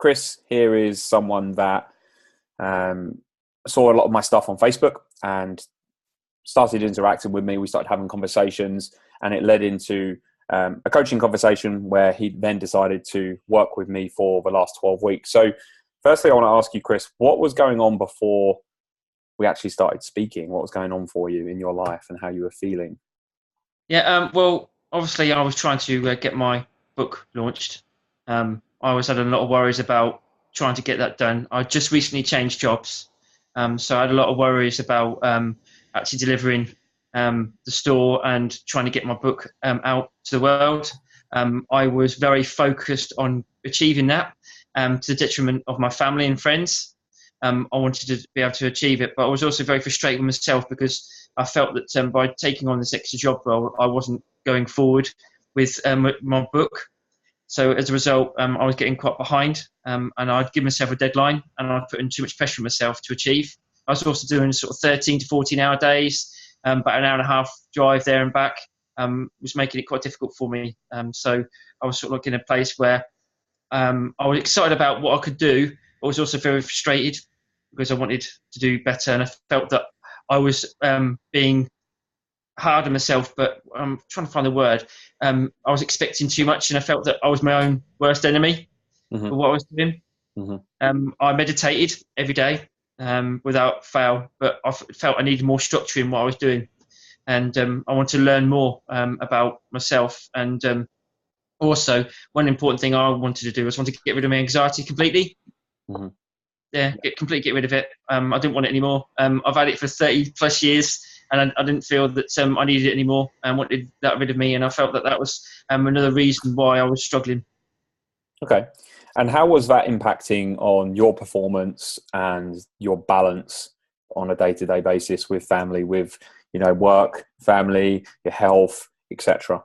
Chris here is someone that saw a lot of my stuff on Facebook and started interacting with me. We started having conversations, and it led into a coaching conversation where he then decided to work with me for the last 12 weeks. So firstly, I want to ask you, Chris, what was going on before we actually started speaking? What was going on for you in your life and how you were feeling? Yeah, well, obviously I was trying to get my book launched. I always had a lot of worries about trying to get that done. I just recently changed jobs. So I had a lot of worries about actually delivering the store and trying to get my book out to the world. I was very focused on achieving that to the detriment of my family and friends. I wanted to be able to achieve it, but I was also very frustrated with myself because I felt that by taking on this extra job role, I wasn't going forward with my book. So as a result, I was getting quite behind, and I'd give myself a deadline, and I'd put in too much pressure on myself to achieve. I was also doing sort of 13 to 14-hour days, about an hour and a half drive there and back, was making it quite difficult for me. So I was sort of like in a place where I was excited about what I could do, but was also very frustrated because I wanted to do better, and I felt that I was being hard on myself, but I'm trying to find the word. I was expecting too much, and I felt that I was my own worst enemy for what I was doing. I meditated every day without fail, but I felt I needed more structure in what I was doing, and I wanted to learn more about myself. And also, one important thing I wanted to do was to get rid of my anxiety completely. Yeah, completely get rid of it. I didn't want it anymore. I've had it for 30 plus years, and I didn't feel that I needed it anymore and wanted that rid of me. And I felt that was another reason why I was struggling. Okay. And how was that impacting on your performance and your balance on a day-to-day basis with family, with, work, family, your health, etc.?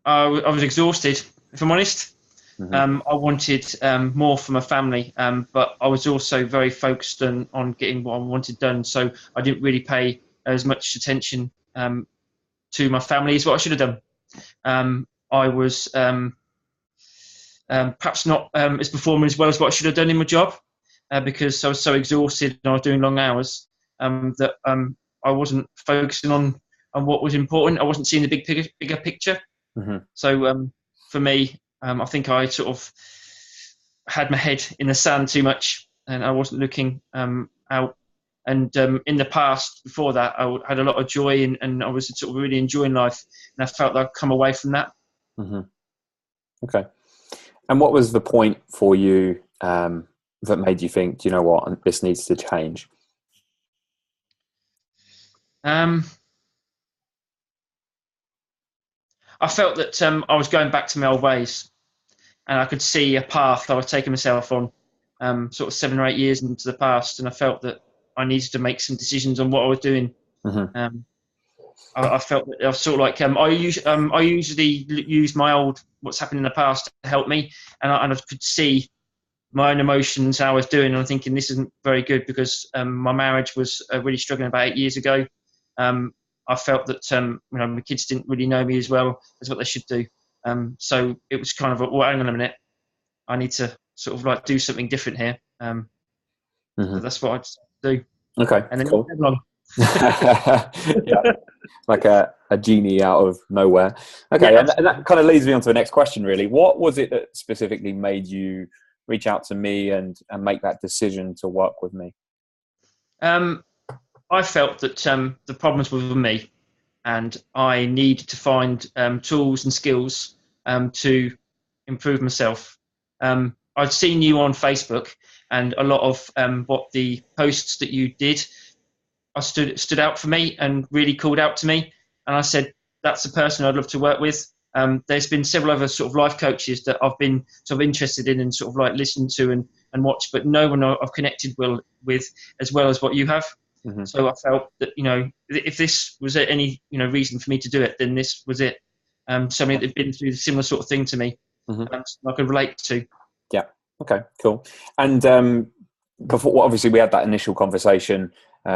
I was exhausted, if I'm honest. I wanted more from my family, but I was also very focused on getting what I wanted done. So I didn't really pay as much attention to my family as what I should have done. I was perhaps not as performing as well as what I should have done in my job because I was so exhausted and I was doing long hours that I wasn't focusing on what was important. I wasn't seeing the bigger picture. So for me, I think I sort of had my head in the sand too much, and I wasn't looking out. And in the past, before that, I had a lot of joy, and I was sort of really enjoying life, and I felt that I'd come away from that. Okay. And what was the point for you that made you think, do you know what, this needs to change? I felt that I was going back to my old ways, and I could see a path I was taking myself on, sort of 7 or 8 years into the past, and I felt that I needed to make some decisions on what I was doing. I felt that I was sort of like I usually use my old what's happened in the past to help me, and I could see my own emotions, how I was doing, and I'm thinking this isn't very good because my marriage was really struggling about 8 years ago. I felt that my kids didn't really know me as well as what they should do. So it was kind of well, hang on a minute, I need to sort of like do something different here. So that's what I do. Okay, and then cool. Yeah, like a genie out of nowhere. Okay, yeah, and that kind of leads me on to the next question, really. What was it that specifically made you reach out to me and make that decision to work with me? I felt that the problems were with me, and I needed to find tools and skills to improve myself. I'd seen you on Facebook, and a lot of what the posts that you did stood out for me and really called out to me. And I said, that's the person I'd love to work with. There's been several other sort of life coaches that I've been sort of interested in and sort of like listened to and watched, but no one I've connected with as well as what you have. So I felt that, if this was any, reason for me to do it, then this was it. Somebody that had been through a similar sort of thing to me, I could relate to. Yeah. Okay, cool. And before, obviously we had that initial conversation,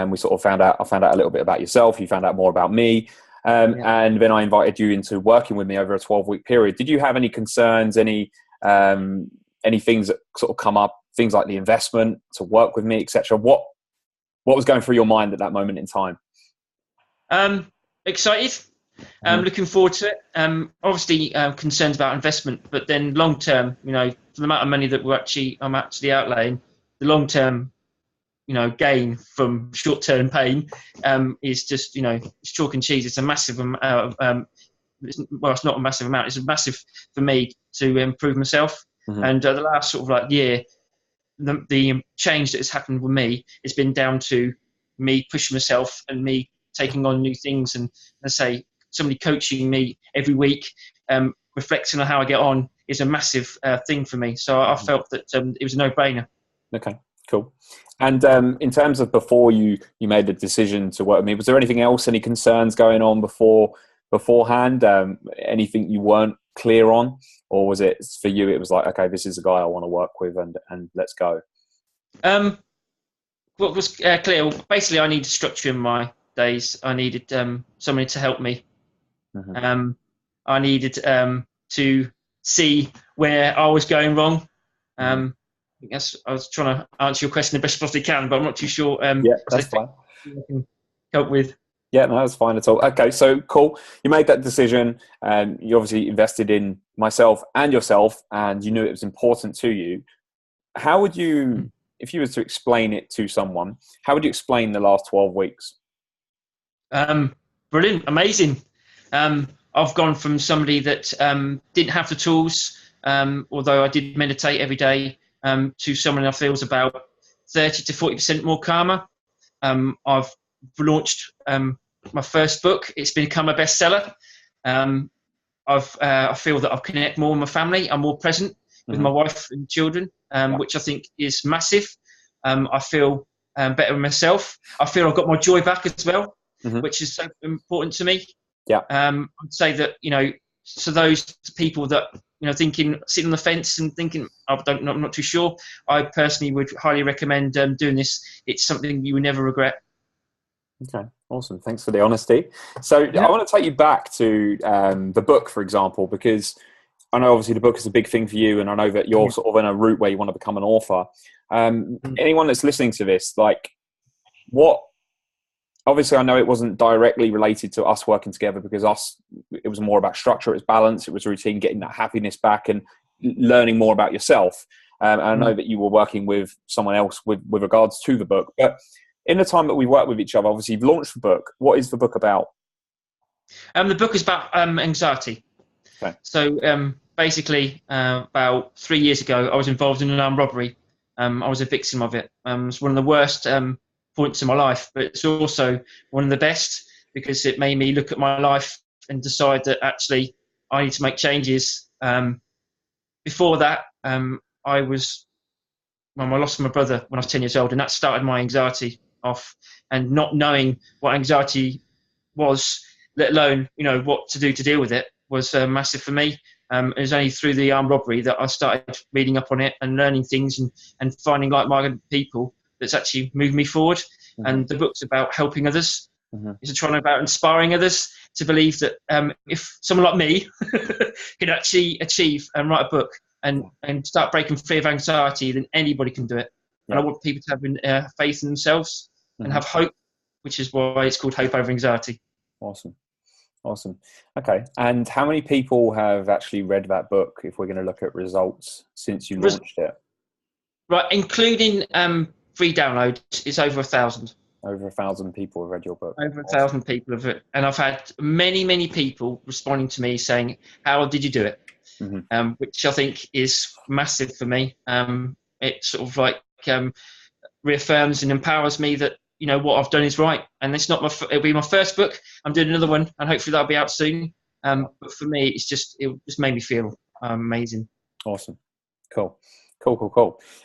we sort of I found out a little bit about yourself. You found out more about me. And then I invited you into working with me over a 12-week period. Did you have any concerns, any any things that sort of come up, things like the investment to work with me, etc. What was going through your mind at that moment in time? Excited. Looking forward to it. Obviously, concerns about investment, but then long term, for the amount of money that I'm actually outlaying, the long term, gain from short term pain is just, it's chalk and cheese. It's a massive amount. It's not a massive amount. It's a massive for me to improve myself. Mm-hmm. And the last sort of like year, the change that has happened with me has been down to me pushing myself and me taking on new things, and let's say somebody coaching me every week, reflecting on how I get on is a massive thing for me. So I felt that it was a no-brainer. Okay, cool. And in terms of before you made the decision to work with me, was there anything else, any concerns going on beforehand? Anything you weren't clear on? Or was it for you, it was like, okay, this is a guy I want to work with and let's go? What was clear, well, basically I needed structure in my days. I needed somebody to help me. Mm-hmm. I needed to see where I was going wrong. I guess I was trying to answer your question the best possibly can, but I'm not too sure. Yeah, that's fine. I can help with. Yeah, no, that's fine at all. Okay, so cool. You made that decision, and you obviously invested in myself and yourself, and you knew it was important to you. How would you, if you were to explain it to someone, how would you explain the last 12 weeks? Brilliant, amazing. I've gone from somebody that didn't have the tools, although I did meditate every day, to someone I feel is about 30 to 40% more calmer. I've launched my first book. It's become a bestseller. I feel that I've connected more with my family. I'm more present with my wife and children, which I think is massive. I feel better with myself. I feel I've got my joy back as well, which is so important to me. Yeah. I'd say that, so those people that, sitting on the fence and thinking, I'm not too sure, I personally would highly recommend doing this. It's something you will never regret. Okay, awesome. Thanks for the honesty. So I want to take you back to the book, for example, because I know obviously the book is a big thing for you, and I know that you're sort of in a route where you want to become an author. Anyone that's listening to this, like, obviously I know it wasn't directly related to us working together, because it was more about structure, it was balance, it was routine, getting that happiness back and learning more about yourself. And I know that you were working with someone else with regards to the book, but in the time that we worked with each other, obviously you've launched the book. What is the book about? The book is about anxiety. Okay. So basically, about 3 years ago, I was involved in an armed robbery. I was a victim of it. It's one of the worst points in my life, but it's also one of the best, because it made me look at my life and decide that actually I need to make changes. Before that, I lost my brother when I was 10 years old, and that started my anxiety off. And not knowing what anxiety was, let alone what to do to deal with it, was massive for me. It was only through the armed robbery that I started reading up on it and learning things and finding like-minded people that's actually moved me forward. Mm-hmm. And the book's about helping others. Mm-hmm. It's trying about inspiring others to believe that if someone like me can actually achieve and write a book and start breaking free of anxiety, then anybody can do it. Yeah. And I want people to have faith in themselves and have hope, which is why it's called Hope Over Anxiety. Awesome. Okay. And how many people have actually read that book, if we're going to look at results since you launched it? Right, including free downloads, it's over 1,000. Over 1,000 people have read your book. Over 1,000 people have it. And I've had many, many people responding to me saying, how did you do it? Mm-hmm. Which I think is massive for me. It sort of like reaffirms and empowers me that what I've done is right. And it's not it'll be my first book. I'm doing another one, and hopefully that'll be out soon. But for me, it just made me feel amazing. Awesome. Cool.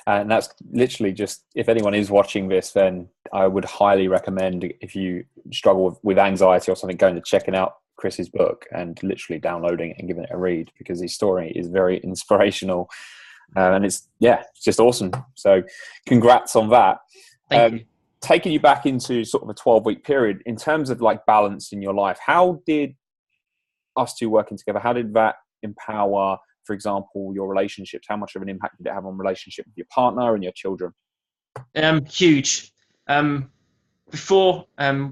And that's literally just, if anyone is watching this, then I would highly recommend, if you struggle with anxiety or something, going to checking out Chris's book and literally downloading it and giving it a read, because his story is very inspirational. And it's just awesome. So congrats on that. Thank you. Taking you back into sort of a 12-week period, in terms of like balance in your life, how did us two working together, how did that empower for example, your relationships? How much of an impact did it have on relationship with your partner and your children? Huge. Before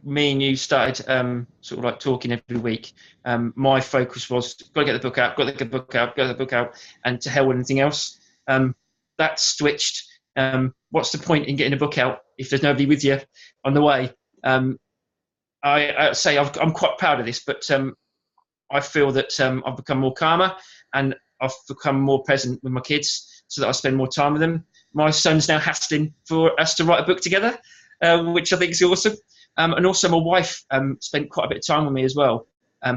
me and you started sort of like talking every week, my focus was got to get the book out, got to get the book out, got the book out, and to hell with anything else. That switched. What's the point in getting a book out if there's nobody with you on the way? I say I'm quite proud of this, but I feel that I've become more calmer and I've become more present with my kids so that I spend more time with them. My son's now hassling for us to write a book together, which I think is awesome. And also my wife spent quite a bit of time with me as well,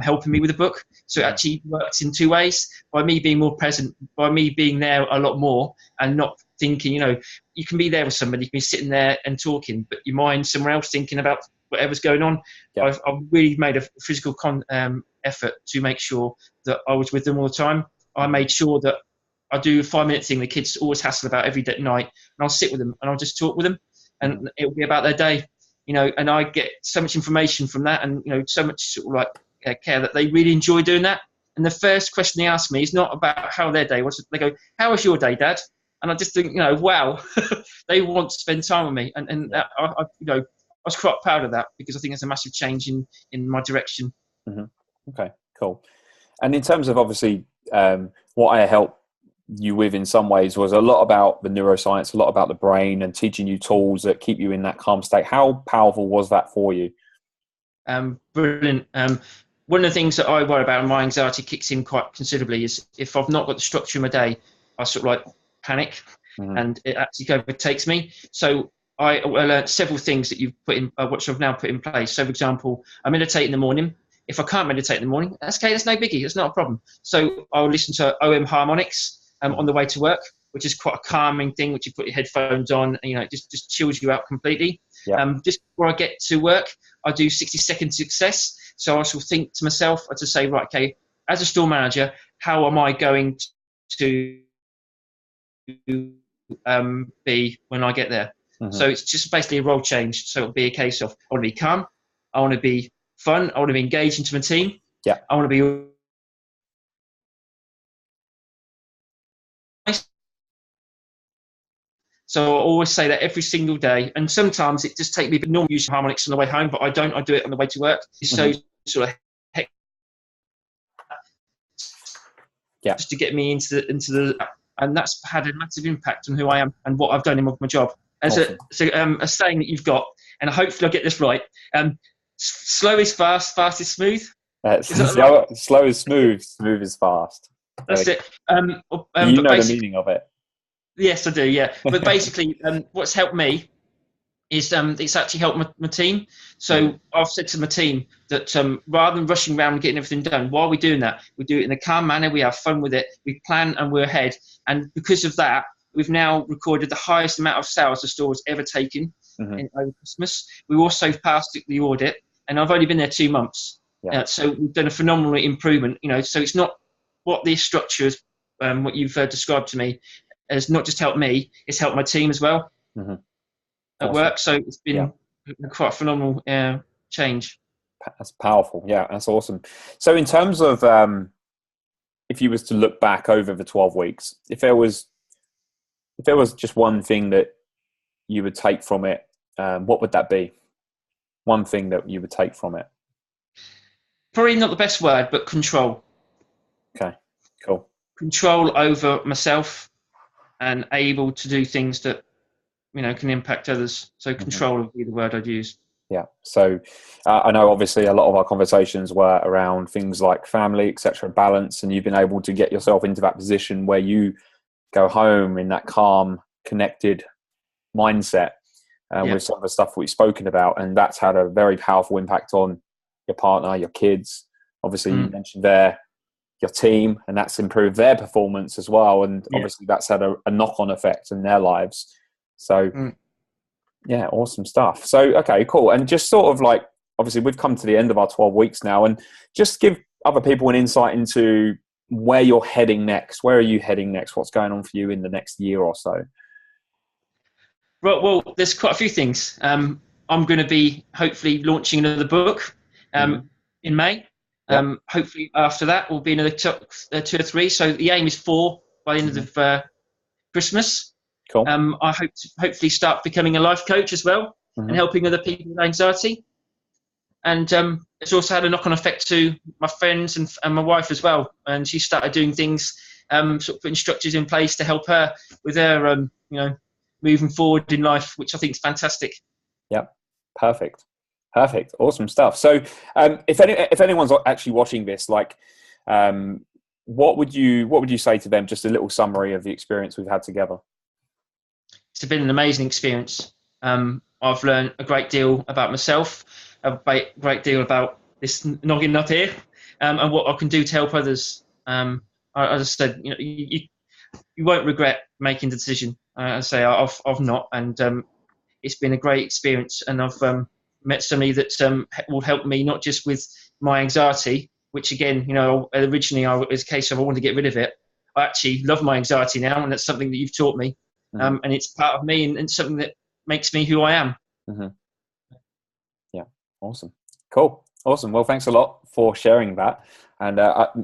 helping me with the book. So it actually works in two ways, by me being more present, by me being there a lot more and not thinking, you can be there with somebody, you can be sitting there and talking, but your mind's somewhere else thinking about whatever's going on. Yeah. I've really made a physical effort to make sure that I was with them all the time. I made sure that I do a 5-minute thing the kids always hassle about every night, and I'll sit with them and I'll just talk with them, and it'll be about their day, and I get so much information from that, and so much sort of like care that they really enjoy doing that. And the first question they ask me is not about how their day was. They go, "How was your day, Dad?" And I just think, wow, they want to spend time with me, and I was quite proud of that, because I think it's a massive change in my direction. Mm-hmm. Okay, cool. And in terms of obviously what I helped you with in some ways was a lot about the neuroscience, a lot about the brain, and teaching you tools that keep you in that calm state. How powerful was that for you? Brilliant. One of the things that I worry about, and my anxiety kicks in quite considerably, is if I've not got the structure in my day, I sort of like panic, and it actually overtakes me. So I learned several things that you've put in, which I've now put in place. So, for example, I meditate in the morning. If I can't meditate in the morning, that's okay. That's no biggie. That's not a problem. So I'll listen to OM harmonics on the way to work, which is quite a calming thing, which you put your headphones on, and it just chills you out completely. Yeah. Just before I get to work, I do 60-second success. So I shall think to myself, to say, right, okay, as a store manager, how am I going to be when I get there? So it's just basically a role change. So it'll be a case of, I want to be calm, I want to be fun, I want to be engaged into my team, I want to be nice. So I always say that every single day, and sometimes it just takes me, but normally use harmonics on the way home, but I don't. I do it on the way to work. So sort of just to get me into the, and that's had a massive impact on who I am and what I've done in my job. As a saying that you've got, and hopefully I'll get this right. Slow is fast, fast is smooth. Slow is smooth, smooth is fast. That's it. You know the meaning of it. Yes, I do. Yeah, but basically, what's helped me is it's actually helped my team. So I've said to my team that rather than rushing around and getting everything done, while we're doing that, we do it in a calm manner. We have fun with it. We plan and we're ahead. And because of that, we've now recorded the highest amount of sales the store has ever taken over Christmas. We also passed the audit, and I've only been there 2 months. Yeah. So we've done a phenomenal improvement. So it's not what the structure is, what you've described to me, has not just helped me, it's helped my team as well at work. So it's been quite a phenomenal change. That's powerful. Yeah, that's awesome. So in terms of, if you was to look back over the 12 weeks, if there was just one thing that you would take from it, what would that be? One thing that you would take from it? Probably not the best word, but control. Okay, cool. Control over myself, and able to do things that can impact others. So control would be the word I'd use. Yeah. So I know obviously a lot of our conversations were around things like family, etc., balance, and you've been able to get yourself into that position where you go home in that calm, connected mindset with some of the stuff we've spoken about, and that's had a very powerful impact on your partner, your kids. Obviously, you mentioned there your team, and that's improved their performance as well, and obviously that's had a knock-on effect in their lives. So yeah, awesome stuff. So okay, cool. And just sort of like, obviously we've come to the end of our 12 weeks now, and just give other people an insight into where you're heading next. Where are you heading next? What's going on for you in the next year or so? Right, well, there's quite a few things. I'm going to be hopefully launching another book in May. Hopefully after that will be another 2 or 3. So the aim is 4 by the end of Christmas. Cool. I hope to hopefully start becoming a life coach as well, and helping other people with anxiety. And it's also had a knock-on effect to my friends and my wife as well. And she started doing things, sort of putting structures in place to help her with her, moving forward in life, which I think is fantastic. Yep. Perfect. Awesome stuff. So if anyone's actually watching this, like, what would you say to them? Just a little summary of the experience we've had together. It's been an amazing experience. I've learned a great deal about myself, a great deal about this noggin up here, and what I can do to help others. As I said, you won't regret making the decision. I say I've not, and it's been a great experience, and I've met somebody that will help me not just with my anxiety, which again, originally it was a case of I wanted to get rid of it. I actually love my anxiety now, and that's something that you've taught me, and it's part of me, and something that makes me who I am. Yeah, awesome, cool, awesome. Well, thanks a lot for sharing that, and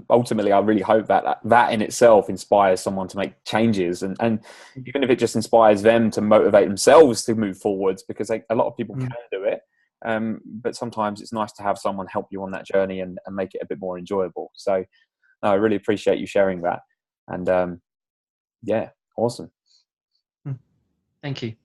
ultimately, I really hope that in itself inspires someone to make changes, and even if it just inspires them to motivate themselves to move forwards, because a lot of people can do it, but sometimes it's nice to have someone help you on that journey and make it a bit more enjoyable. So, no, I really appreciate you sharing that, and yeah, awesome. Thank you.